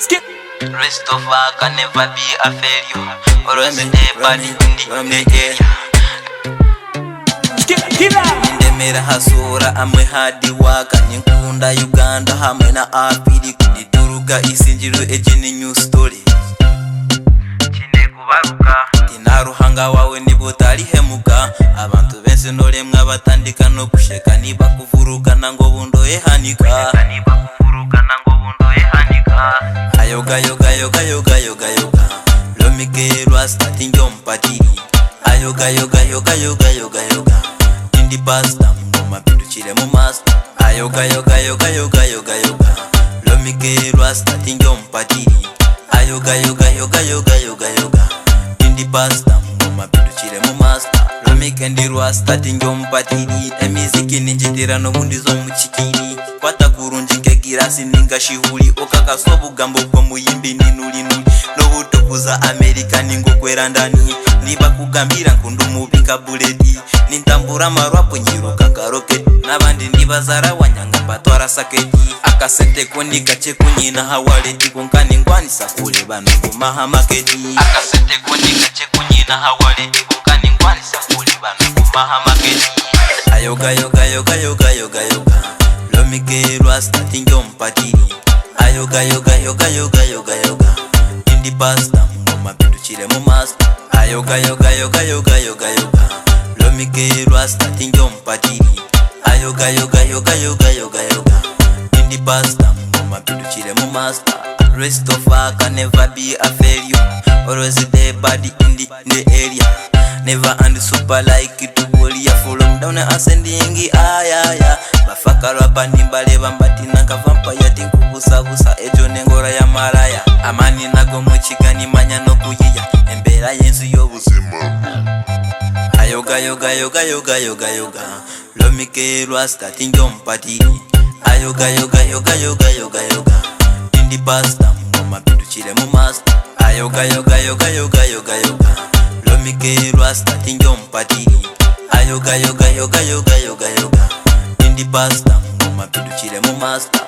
Skip. Rest of us can never be a failure. Always a body in the area. Skip killer. Indemera hasura amwe hadi waka Ninkunda Uganda hamwe na apiri Kudituruga isinjiru ejini new story Chine kubaruka Tinaruhanga wawe nibo talihemuka Abantu bensi nolemwa batandika no kusheka Niba kuvuruga nango bundo ehanika Ayoga yoga yoga yoga yoga yoga Romi kerwa starting jompatiri Ayoga yoga yoga yoga yoga yoga Indi pasta mngoma pindu chile mu master Ayoga yoga yoga yoga yoga yoga Romi kerwa starting jompatiri Ayoga yoga yoga yoga yoga yoga Indi pasta mngoma pindu chile mu master Romi kendirwa starting jompatiri Emiziki ninjitira no mundizo muchikiri Kwata kurunji nkegirasi ninga shihuli Okaka sobu gambo kwa muyimbi ninuli nuli Nobutokuza Amerika ningo kwera ndani Niba kugambira nkundu mubika buleti Nintambura marwapo nyiruka karoketi Nabandi nibazara wanyanga batwara saketi Akasente kondi kache kunyina hawaleti Konkani ngwani sakule bano kumaha maketi Akasente kondi kache kunyina hawaleti Konkani ngwani sakule bano kumaha maketi Ayoga yoga yoga yoga yoga yoga Romi kerwa starting jompatiri Ayoga yoga yoga yoga yoga yoga Indi pasta mngoma pindu chile mu master Ayoga yoga yoga yoga yoga yoga Romi kerwa starting jompatiri Ayoga yoga yoga yoga yoga yoga Indi pasta mngoma pindu chile mu master Rest of us can never be a failure Always the body in the area Never and super like it to warrior From down and ascending aya Bafaka rapa nimbale bambati nanka vampire Tinkubusa busa ejo nengora ya maraya Amani nago muchigani manya no kuyiya Embera yensu yobuzima Ayoga yoga yoga yoga yoga yoga Romi kerwa starting jompatiri Ayoga yoga yoga yoga yoga yoga Indi pasta mngoma pindu chile mu master Ayoga yoga yoga yoga yoga yoga Romi kerwa starting jompatiri Ayoga yoga yoga yoga yoga yoga Indi pasta mngoma pindu chile mu master